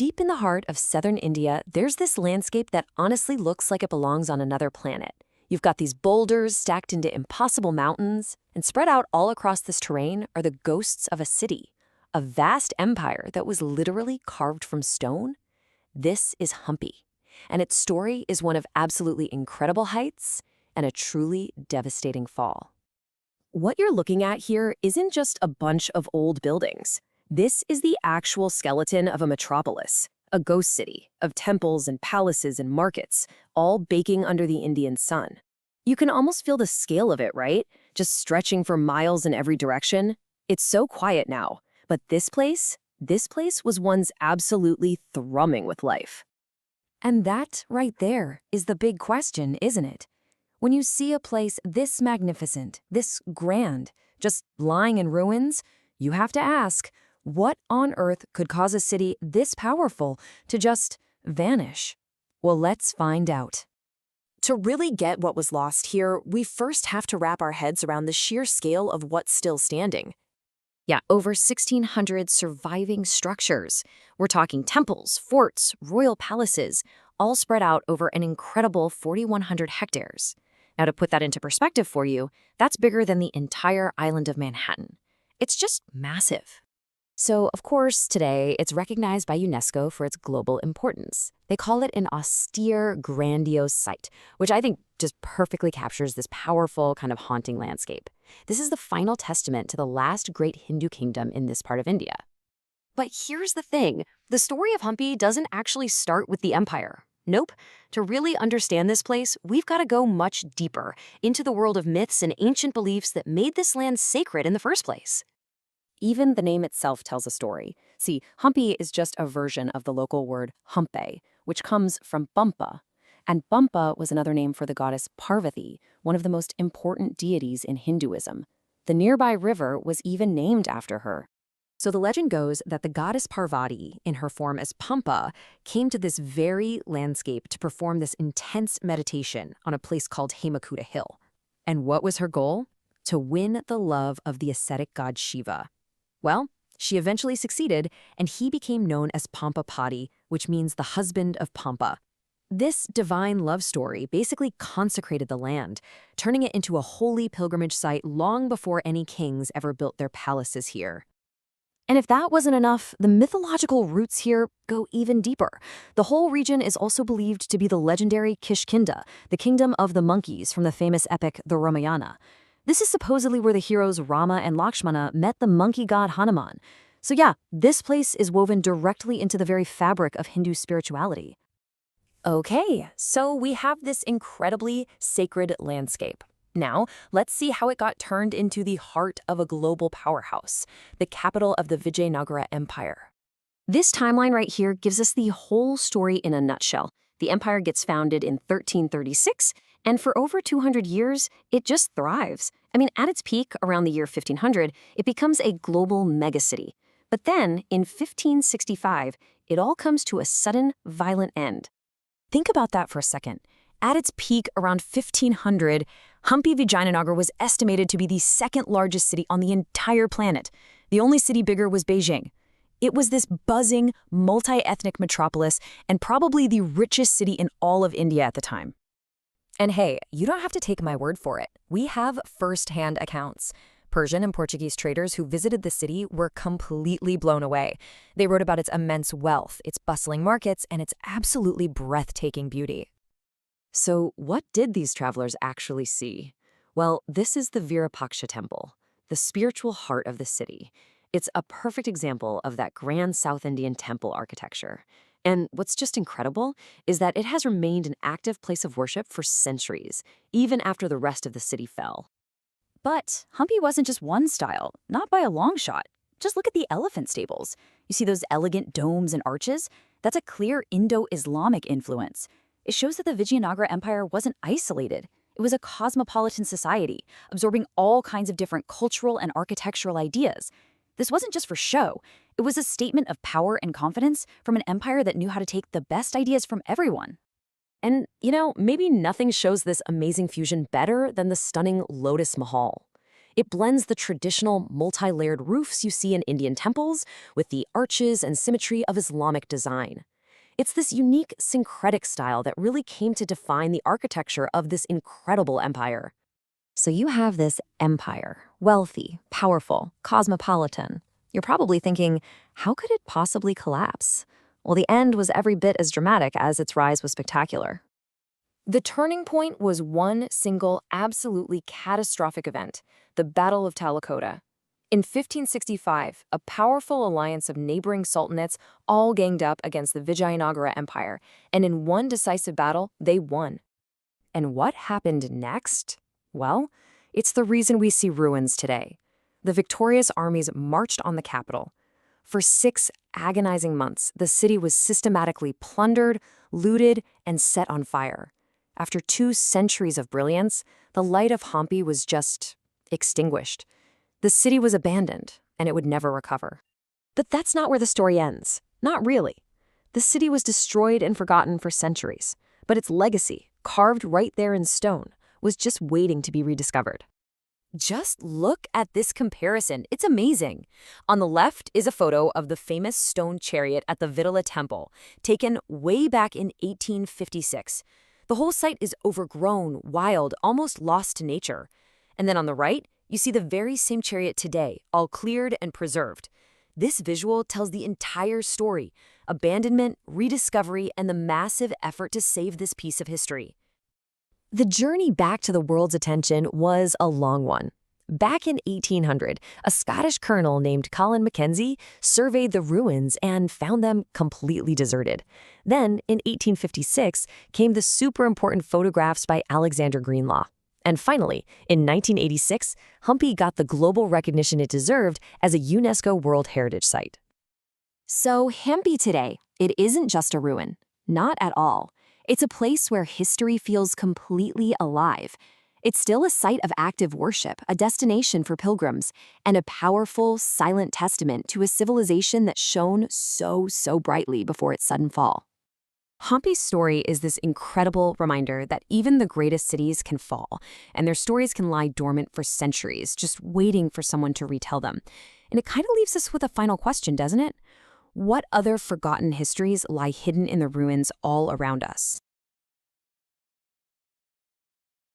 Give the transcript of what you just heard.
deep in the heart of southern India, there's this landscape that honestly looks like it belongs on another planet. You've got these boulders stacked into impossible mountains, and spread out all across this terrain are the ghosts of a city, a vast empire that was literally carved from stone. This is Hampi, and its story is one of absolutely incredible heights and a truly devastating fall. What you're looking at here isn't just a bunch of old buildings. This is the actual skeleton of a metropolis, a ghost city of temples and palaces and markets, all baking under the Indian sun. You can almost feel the scale of it, right? Just stretching for miles in every direction. It's so quiet now, but this place was once absolutely thrumming with life. And that right there is the big question, isn't it? When you see a place this magnificent, this grand, just lying in ruins, you have to ask, what on earth could cause a city this powerful to just vanish? Well, let's find out. To really get what was lost here, we first have to wrap our heads around the sheer scale of what's still standing. Yeah, over 1,600 surviving structures. We're talking temples, forts, royal palaces, all spread out over an incredible 4,100 hectares. Now, to put that into perspective for you, that's bigger than the entire island of Manhattan. It's just massive. So, of course, today it's recognized by UNESCO for its global importance. They call it an austere, grandiose site, which I think just perfectly captures this powerful, kind of haunting landscape. This is the final testament to the last great Hindu kingdom in this part of India. But here's the thing, the story of Hampi doesn't actually start with the empire. Nope. To really understand this place, we've got to go much deeper into the world of myths and ancient beliefs that made this land sacred in the first place. Even the name itself tells a story. See, Hampi is just a version of the local word Hampe, which comes from Bumpa. And Bumpa was another name for the goddess Parvati, one of the most important deities in Hinduism. The nearby river was even named after her. So the legend goes that the goddess Parvati, in her form as Pampa, came to this very landscape to perform this intense meditation on a place called Hemakuta Hill. And what was her goal? To win the love of the ascetic god Shiva. Well, she eventually succeeded, and he became known as Pampapati, which means the husband of Pampa. This divine love story basically consecrated the land, turning it into a holy pilgrimage site long before any kings ever built their palaces here. And if that wasn't enough, the mythological roots here go even deeper. The whole region is also believed to be the legendary Kishkinda, the kingdom of the monkeys from the famous epic the Ramayana. This is supposedly where the heroes Rama and Lakshmana met the monkey god Hanuman. So yeah, this place is woven directly into the very fabric of Hindu spirituality. Okay, so we have this incredibly sacred landscape. Now, let's see how it got turned into the heart of a global powerhouse, the capital of the Vijayanagara Empire. This timeline right here gives us the whole story in a nutshell. The empire gets founded in 1336, and for over 200 years, it just thrives. I mean, at its peak, around the year 1500, it becomes a global megacity. But then, in 1565, it all comes to a sudden, violent end. Think about that for a second. At its peak around 1500, Hampi Vijayanagara was estimated to be the second largest city on the entire planet. The only city bigger was Beijing. It was this buzzing, multi-ethnic metropolis and probably the richest city in all of India at the time. And hey, you don't have to take my word for it. We have first-hand accounts. Persian and Portuguese traders who visited the city were completely blown away. They wrote about its immense wealth, its bustling markets, and its absolutely breathtaking beauty. So what did these travelers actually see? Well, this is the Virupaksha temple, the spiritual heart of the city. It's a perfect example of that grand South Indian temple architecture. And what's just incredible is that it has remained an active place of worship for centuries, even after the rest of the city fell. But Hampi wasn't just one style, not by a long shot. Just look at the elephant stables. You see those elegant domes and arches? That's a clear Indo-Islamic influence. It shows that the Vijayanagara Empire wasn't isolated. It was a cosmopolitan society, absorbing all kinds of different cultural and architectural ideas. This wasn't just for show. It was a statement of power and confidence from an empire that knew how to take the best ideas from everyone. And, maybe nothing shows this amazing fusion better than the stunning Lotus Mahal. It blends the traditional multi-layered roofs you see in Indian temples with the arches and symmetry of Islamic design. It's this unique syncretic style that really came to define the architecture of this incredible empire. So you have this empire, wealthy, powerful, cosmopolitan. You're probably thinking, how could it possibly collapse? Well, the end was every bit as dramatic as its rise was spectacular. The turning point was one single, absolutely catastrophic event, the Battle of Talikota. In 1565, a powerful alliance of neighboring sultanates all ganged up against the Vijayanagara Empire, and in one decisive battle, they won. And what happened next? Well, it's the reason we see ruins today. The victorious armies marched on the capital. For 6 agonizing months, the city was systematically plundered, looted, and set on fire. After 2 centuries of brilliance, the light of Hampi was just extinguished. The city was abandoned, and it would never recover. But that's not where the story ends. Not really. The city was destroyed and forgotten for centuries, but its legacy, carved right there in stone, was just waiting to be rediscovered. Just look at this comparison. It's amazing. On the left is a photo of the famous stone chariot at the Vittala temple, taken way back in 1856. The whole site is overgrown, wild, almost lost to nature. And then on the right, you see the very same chariot today, all cleared and preserved. This visual tells the entire story: abandonment, rediscovery, and the massive effort to save this piece of history. The journey back to the world's attention was a long one. Back in 1800, a Scottish colonel named Colin Mackenzie surveyed the ruins and found them completely deserted. Then, in 1856, came the super important photographs by Alexander Greenlaw. And finally, in 1986, Hampi got the global recognition it deserved as a UNESCO World Heritage Site. So Hampi today, it isn't just a ruin. Not at all. It's a place where history feels completely alive. It's still a site of active worship, a destination for pilgrims, and a powerful, silent testament to a civilization that shone so brightly before its sudden fall. Hampi's story is this incredible reminder that even the greatest cities can fall, and their stories can lie dormant for centuries, just waiting for someone to retell them. And it kind of leaves us with a final question, doesn't it? What other forgotten histories lie hidden in the ruins all around us?